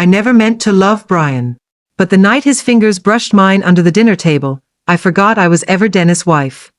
I never meant to love Brian. But the night his fingers brushed mine under the dinner table, I forgot I was ever Dennis' wife.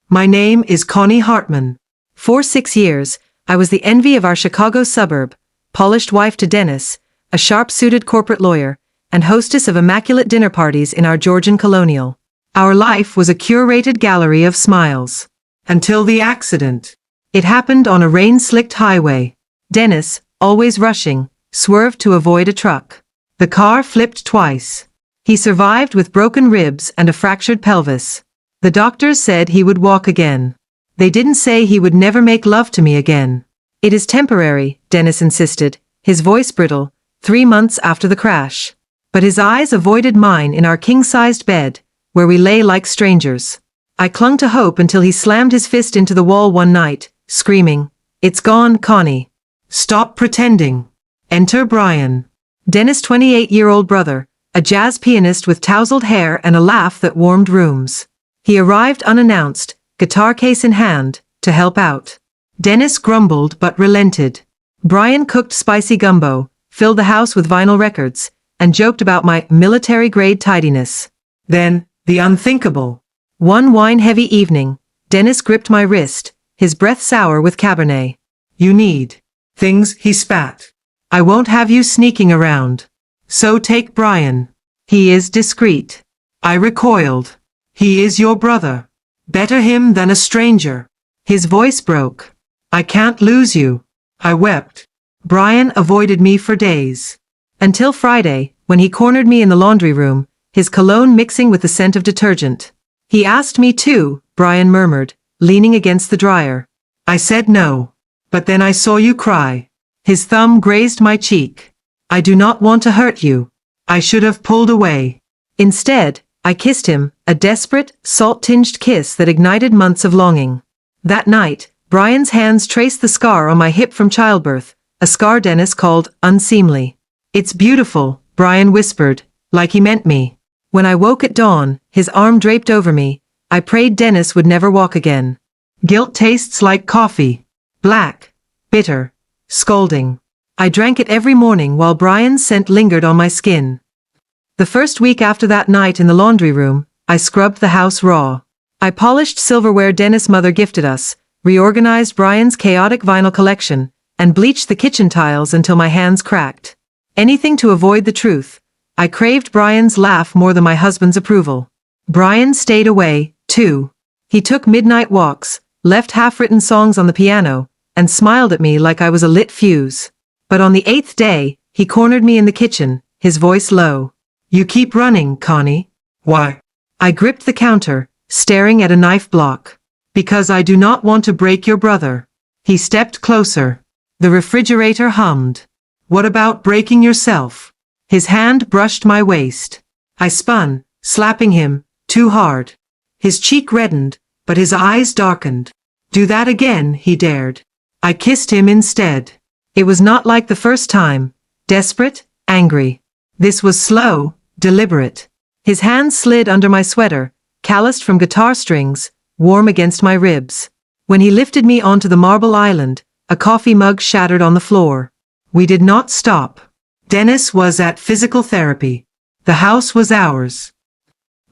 My name is Connie Hartman. For 6 years, I was the envy of our Chicago suburb, polished wife to Dennis, a sharp-suited corporate lawyer, and hostess of immaculate dinner parties in our Georgian colonial. Our life was a curated gallery of smiles. Until the accident. It happened on a rain-slicked highway. Dennis, always rushing, swerved to avoid a truck. The car flipped twice. He survived with broken ribs and a fractured pelvis. The doctors said he would walk again. They didn't say he would never make love to me again. It is temporary, Dennis insisted, his voice brittle, 3 months after the crash. But his eyes avoided mine in our king-sized bed, where we lay like strangers. I clung to hope until he slammed his fist into the wall one night, screaming, "It's gone, Connie. Stop pretending." Enter Brian. Dennis' 28-year-old brother, a jazz pianist with tousled hair and a laugh that warmed rooms. He arrived unannounced, guitar case in hand, to help out. Dennis grumbled but relented. Brian cooked spicy gumbo, filled the house with vinyl records, and joked about my military-grade tidiness. Then, the unthinkable. One wine-heavy evening, Dennis gripped my wrist, his breath sour with Cabernet. "You need things," he spat. "I won't have you sneaking around. So take Brian. He is discreet." I recoiled. "He is your brother. Better him than a stranger." His voice broke. "I can't lose you." I wept. Brian avoided me for days. Until Friday, when he cornered me in the laundry room, his cologne mixing with the scent of detergent. "He asked me too," Brian murmured, leaning against the dryer. I said no. "But then I saw you cry." His thumb grazed my cheek. "I do not want to hurt you." I should have pulled away. Instead, I kissed him, a desperate, salt-tinged kiss that ignited months of longing. That night, Brian's hands traced the scar on my hip from childbirth, a scar Dennis called unseemly. "It's beautiful," Brian whispered, like he meant me. When I woke at dawn, his arm draped over me, I prayed Dennis would never walk again. Guilt tastes like coffee. Black, bitter, scalding. I drank it every morning while Brian's scent lingered on my skin. The first week after that night in the laundry room, I scrubbed the house raw. I polished silverware Dennis' mother gifted us, reorganized Brian's chaotic vinyl collection, and bleached the kitchen tiles until my hands cracked. Anything to avoid the truth. I craved Brian's laugh more than my husband's approval. Brian stayed away, too. He took midnight walks, left half-written songs on the piano, and smiled at me like I was a lit fuse. But on the 8th day, he cornered me in the kitchen, his voice low. "You keep running, Connie." "Why?" I gripped the counter, staring at a knife block. "Because I do not want to break your brother." He stepped closer. The refrigerator hummed. "What about breaking yourself?" His hand brushed my waist. I spun, slapping him, too hard. His cheek reddened, but his eyes darkened. "Do that again," he dared. I kissed him instead. It was not like the first time. Desperate, angry. This was slow, deliberate. His hand slid under my sweater, calloused from guitar strings, warm against my ribs. When he lifted me onto the marble island, a coffee mug shattered on the floor. We did not stop. Dennis was at physical therapy. The house was ours.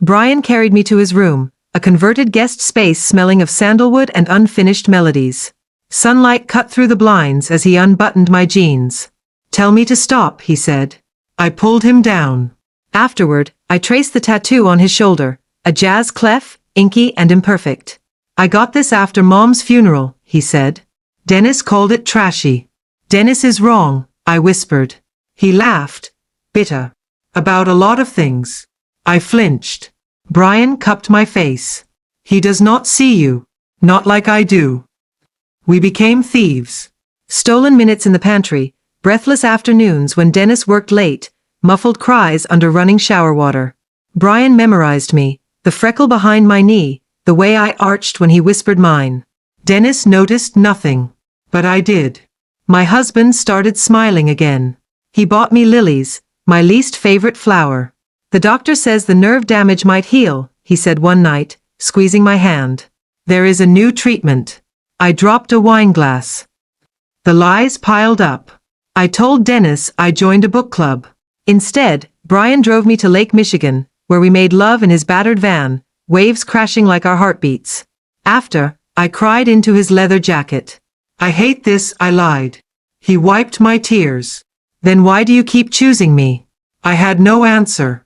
Brian carried me to his room, a converted guest space smelling of sandalwood and unfinished melodies. Sunlight cut through the blinds as he unbuttoned my jeans. "Tell me to stop," he said. I pulled him down. Afterward, I traced the tattoo on his shoulder, a jazz clef, inky and imperfect. "I got this after Mom's funeral," he said. Dennis called it trashy. "Dennis is wrong," I whispered. He laughed, bitter. "About a lot of things." I flinched. Brian cupped my face. "He does not see you. Not like I do." We became thieves. Stolen minutes in the pantry, breathless afternoons when Dennis worked late, muffled cries under running shower water. Brian memorized me, the freckle behind my knee, the way I arched when he whispered mine. Dennis noticed nothing. But I did. My husband started smiling again. He bought me lilies, my least favorite flower. "The doctor says the nerve damage might heal," he said one night, squeezing my hand. "There is a new treatment." I dropped a wine glass. The lies piled up. I told Dennis I joined a book club. Instead, Brian drove me to Lake Michigan, where we made love in his battered van, waves crashing like our heartbeats. After, I cried into his leather jacket. I hate this, I lied. He wiped my tears. Then why do you keep choosing me? I had no answer.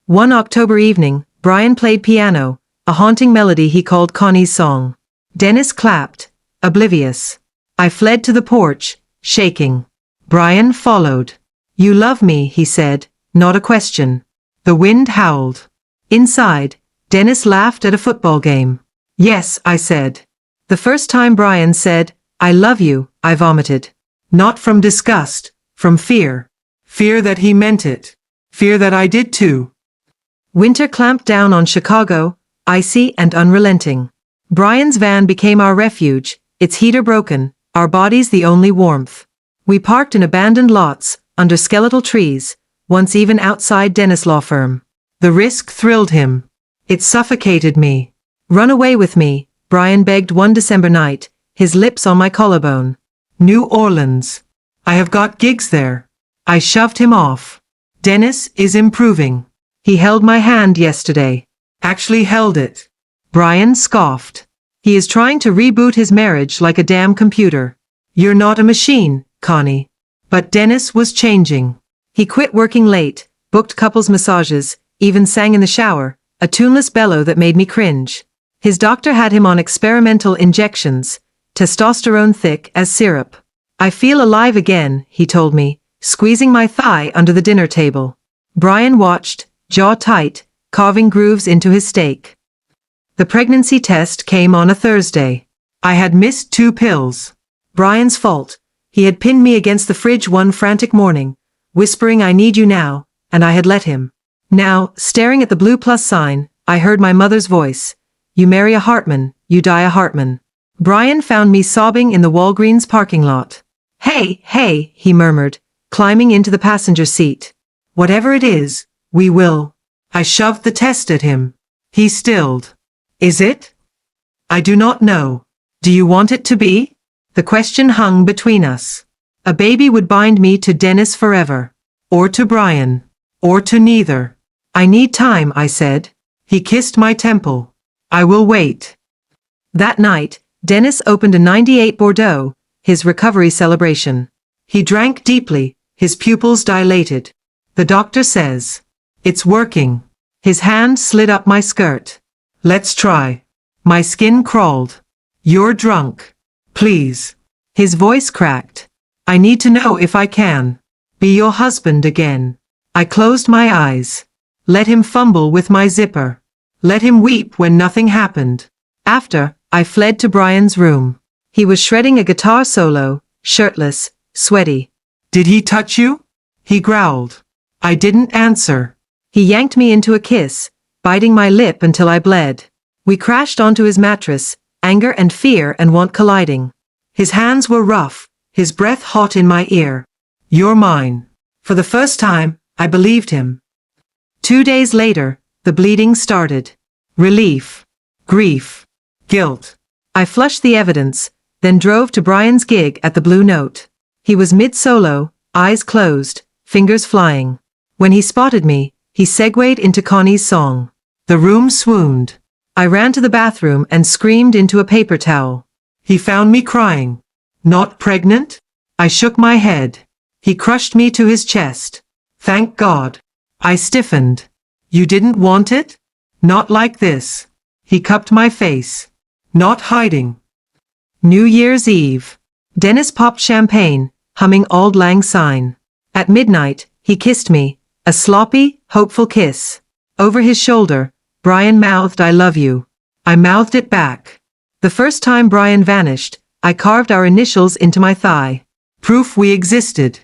One October evening, Brian played piano, a haunting melody he called Connie's song. Dennis clapped, oblivious. I fled to the porch, shaking. Brian followed. You love me, he said, not a question. The wind howled. Inside, Dennis laughed at a football game. Yes, I said. The first time Brian said, I love you, I vomited. Not from disgust, from fear. Fear that he meant it. Fear that I did too. Winter clamped down on Chicago, icy and unrelenting. Brian's van became our refuge, its heater broken, our bodies the only warmth. We parked in abandoned lots, under skeletal trees, once even outside Dennis' law firm. The risk thrilled him. It suffocated me. Run away with me, Brian begged one December night, his lips on my collarbone. New Orleans. I have got gigs there. I shoved him off. Dennis is improving. He held my hand yesterday. Actually held it. Brian scoffed. He is trying to reboot his marriage like a damn computer. You're not a machine, Connie. But Dennis was changing. He quit working late, booked couples massages, even sang in the shower, a tuneless bellow that made me cringe. His doctor had him on experimental injections, testosterone thick as syrup. I feel alive again, he told me, squeezing my thigh under the dinner table. Brian watched, jaw tight, carving grooves into his steak. The pregnancy test came on a Thursday. I had missed 2 pills. Brian's fault. He had pinned me against the fridge one frantic morning, whispering I need you now, and I had let him. Now, staring at the blue plus sign, I heard my mother's voice. You marry a Hartman, you die a Hartman. Brian found me sobbing in the Walgreens parking lot. Hey, hey, he murmured, climbing into the passenger seat. Whatever it is, we will. I shoved the test at him. He stilled. Is it? I do not know. Do you want it to be? The question hung between us. A baby would bind me to Dennis forever. Or to Brian. Or to neither. I need time, I said. He kissed my temple. I will wait. That night, Dennis opened a 98 Bordeaux, his recovery celebration. He drank deeply, his pupils dilated. The doctor says, it's working. His hand slid up my skirt. Let's try. My skin crawled. You're drunk. Please. His voice cracked. I need to know if I can be your husband again. I closed my eyes. Let him fumble with my zipper. Let him weep when nothing happened. After, I fled to Brian's room. He was shredding a guitar solo, shirtless, sweaty. Did he touch you? He growled. I didn't answer. He yanked me into a kiss, biting my lip until I bled. We crashed onto his mattress, anger and fear and want colliding. His hands were rough, his breath hot in my ear. You're mine. For the first time, I believed him. 2 days later, the bleeding started. Relief. Grief. Guilt. I flushed the evidence, then drove to Brian's gig at the Blue Note. He was mid-solo, eyes closed, fingers flying. When he spotted me, he segued into Connie's song. The room swooned. I ran to the bathroom and screamed into a paper towel. He found me crying. Not pregnant? I shook my head. He crushed me to his chest. Thank God. I stiffened. You didn't want it? Not like this. He cupped my face. Not hiding. New Year's Eve. Dennis popped champagne, humming Auld Lang Syne. At midnight, he kissed me, a sloppy, hopeful kiss. Over his shoulder, Brian mouthed I love you. I mouthed it back. The first time Brian vanished, I carved our initials into my thigh. Proof we existed.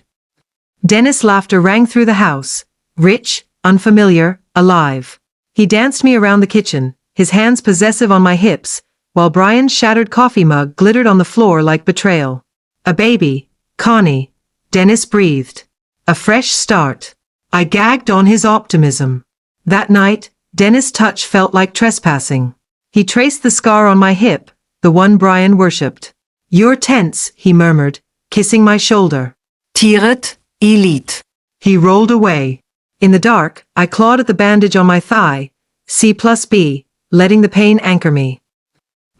Dennis' laughter rang through the house, rich, unfamiliar, alive. He danced me around the kitchen, his hands possessive on my hips, while Brian's shattered coffee mug glittered on the floor like betrayal. A baby, Connie. Dennis breathed. A fresh start. I gagged on his optimism. That night, Dennis' touch felt like trespassing. He traced the scar on my hip, the one Brian worshipped. You're tense, he murmured, kissing my shoulder. Tiret, Elite. He rolled away. In the dark, I clawed at the bandage on my thigh, C+B, letting the pain anchor me.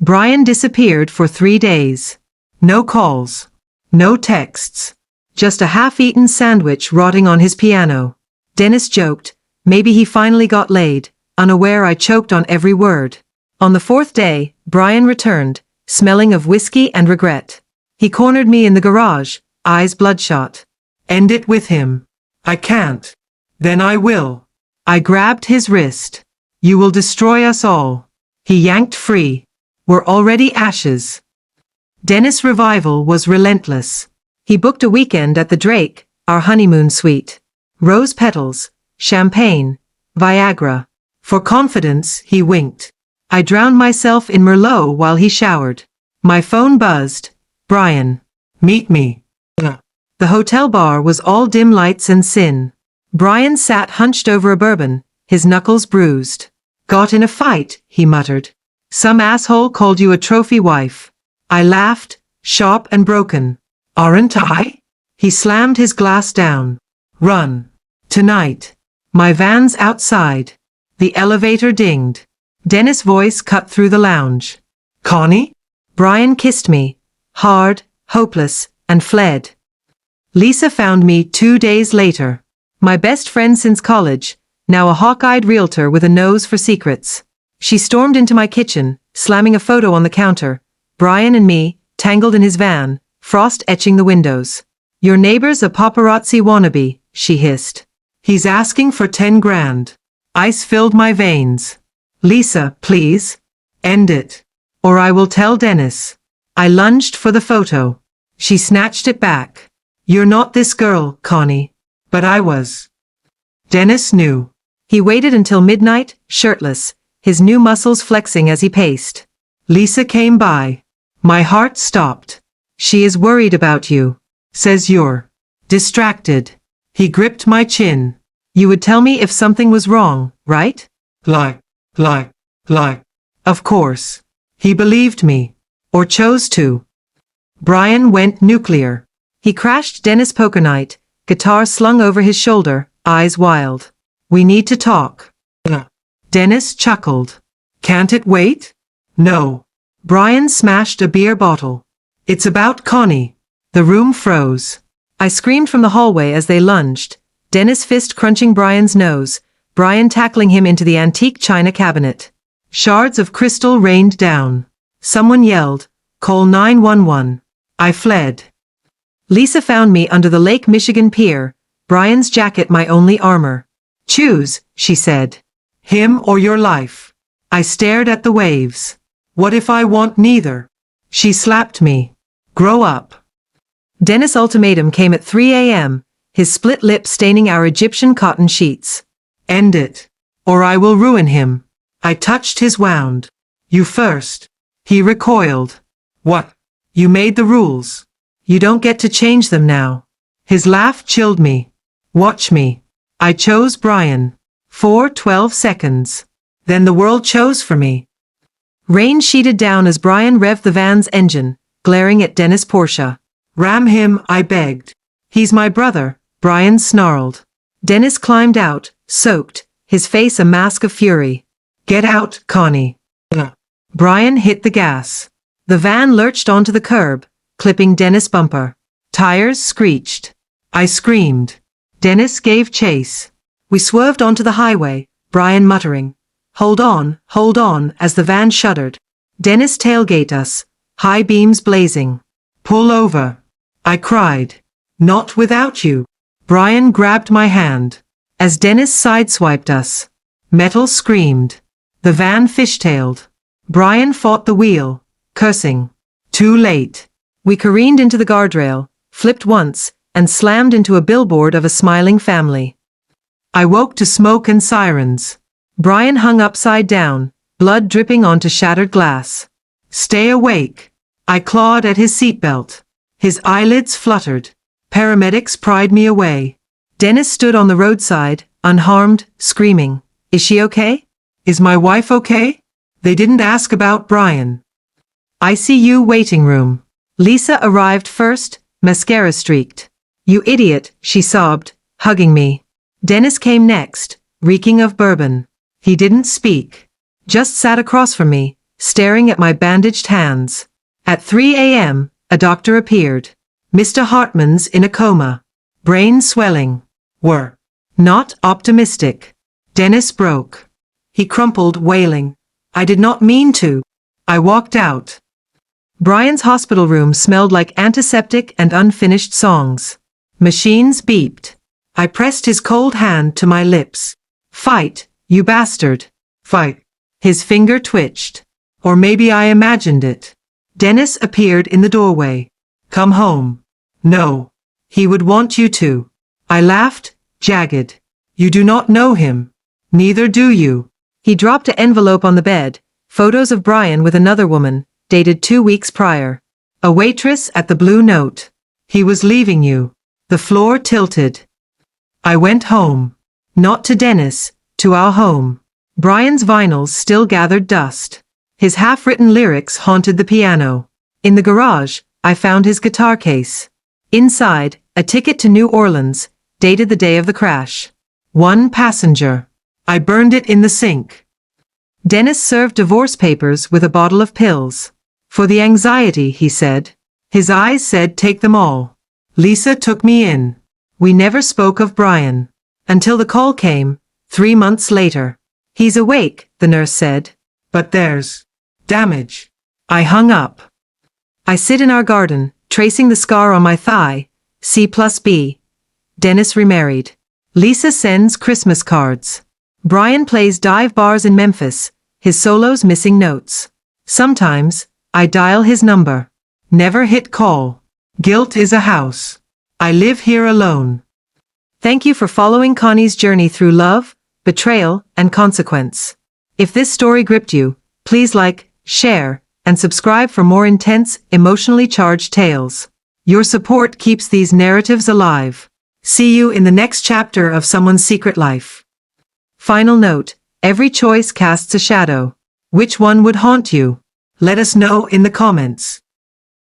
Brian disappeared for 3 days. No calls. No texts. Just a half-eaten sandwich rotting on his piano. Dennis joked, maybe he finally got laid, unaware I choked on every word. On the 4th day, Brian returned, smelling of whiskey and regret. He cornered me in the garage, eyes bloodshot. End it with him. I can't. Then I will. I grabbed his wrist. You will destroy us all. He yanked free. We're already ashes. Dennis' revival was relentless. He booked a weekend at the Drake, our honeymoon suite. Rose petals, champagne, Viagra. For confidence, he winked. I drowned myself in Merlot while he showered. My phone buzzed. Brian. Meet me. The hotel bar was all dim lights and sin. Brian sat hunched over a bourbon, his knuckles bruised. Got in a fight, he muttered. Some asshole called you a trophy wife. I laughed, sharp and broken. Aren't I? He slammed his glass down. Run. Tonight. My van's outside. The elevator dinged. Dennis' voice cut through the lounge. Connie? Brian kissed me, hard, hopeless, and fled. Lisa found me 2 days later. My best friend since college, now a hawk-eyed realtor with a nose for secrets. She stormed into my kitchen, slamming a photo on the counter. Brian and me, tangled in his van, frost etching the windows. Your neighbor's a paparazzi wannabe, she hissed. He's asking for 10 grand. Ice filled my veins. Lisa, please. End it. Or I will tell Dennis. I lunged for the photo. She snatched it back. You're not this girl, Connie. But I was. Dennis knew. He waited until midnight, shirtless, his new muscles flexing as he paced. Lisa came by. My heart stopped. She is worried about you. Says you're distracted. He gripped my chin. You would tell me if something was wrong, right? Lie. Of course. He believed me. Or chose to. Brian went nuclear. He crashed Dennis poker night, guitar slung over his shoulder, eyes wild. We need to talk. Dennis chuckled. Can't it wait? No. Brian smashed a beer bottle. It's about Connie. The room froze. I screamed from the hallway as they lunged, Dennis' fist crunching Brian's nose, Brian tackling him into the antique china cabinet. Shards of crystal rained down. Someone yelled, "Call 911. I fled. Lisa found me under the Lake Michigan pier, Brian's jacket my only armor. Choose, she said. Him or your life. I stared at the waves. What if I want neither? She slapped me. Grow up. Dennis' ultimatum came at 3 a.m., his split lip staining our Egyptian cotton sheets. End it, or I will ruin him. I touched his wound. You first. He recoiled. What? You made the rules. You don't get to change them now. His laugh chilled me. Watch me. I chose Brian. For 12 seconds. Then the world chose for me. Rain sheeted down as Brian revved the van's engine, glaring at Dennis' Porsche. Ram him, I begged. He's my brother, Brian snarled. Dennis climbed out, soaked, his face a mask of fury. Get out, Connie. Brian hit the gas. The van lurched onto the curb, clipping Dennis' bumper. Tires screeched. I screamed. Dennis gave chase. We swerved onto the highway, Brian muttering. Hold on, as the van shuddered. Dennis tailgate us, high beams blazing. Pull over. I cried. Not without you. Brian grabbed my hand. As Dennis sideswiped us. Metal screamed. The van fishtailed. Brian fought the wheel, cursing. Too late. We careened into the guardrail, flipped once, and slammed into a billboard of a smiling family. I woke to smoke and sirens. Brian hung upside down, blood dripping onto shattered glass. Stay awake. I clawed at his seatbelt. His eyelids fluttered. Paramedics pried me away. Dennis stood on the roadside, unharmed, screaming. Is she okay? Is my wife okay? They didn't ask about Brian. ICU waiting room. Lisa arrived first, mascara streaked. You idiot, she sobbed, hugging me. Dennis came next, reeking of bourbon. He didn't speak. Just sat across from me, staring at my bandaged hands. At 3 a.m., a doctor appeared. Mr. Hartman's in a coma. Brain swelling. We're not optimistic. Dennis broke. He crumpled, wailing. I did not mean to. I walked out. Brian's hospital room smelled like antiseptic and unfinished songs. Machines beeped. I pressed his cold hand to my lips. Fight, you bastard. Fight. His finger twitched. Or maybe I imagined it. Dennis appeared in the doorway. Come home. No. He would want you to. I laughed, jagged. You do not know him. Neither do you. He dropped an envelope on the bed, photos of Brian with another woman, dated 2 weeks prior. A waitress at the Blue Note. He was leaving you. The floor tilted. I went home. Not to Dennis, to our home. Brian's vinyls still gathered dust. His half-written lyrics haunted the piano. In the garage, I found his guitar case. Inside, a ticket to New Orleans, dated the day of the crash. 1 passenger. I burned it in the sink. Dennis served divorce papers with a bottle of pills. For the anxiety, he said. His eyes said take them all. Lisa took me in. We never spoke of Brian. Until the call came, 3 months later. He's awake, the nurse said. But there's damage. I hung up. I sit in our garden, tracing the scar on my thigh. C+B. Dennis remarried. Lisa sends Christmas cards. Brian plays dive bars in Memphis, his solos missing notes. Sometimes, I dial his number. Never hit call. Guilt is a house. I live here alone. Thank you for following Connie's journey through love, betrayal, and consequence. If this story gripped you, please like, share, and subscribe for more intense, emotionally charged tales. Your support keeps these narratives alive. See you in the next chapter of someone's secret life. Final note, every choice casts a shadow. Which one would haunt you? Let us know in the comments.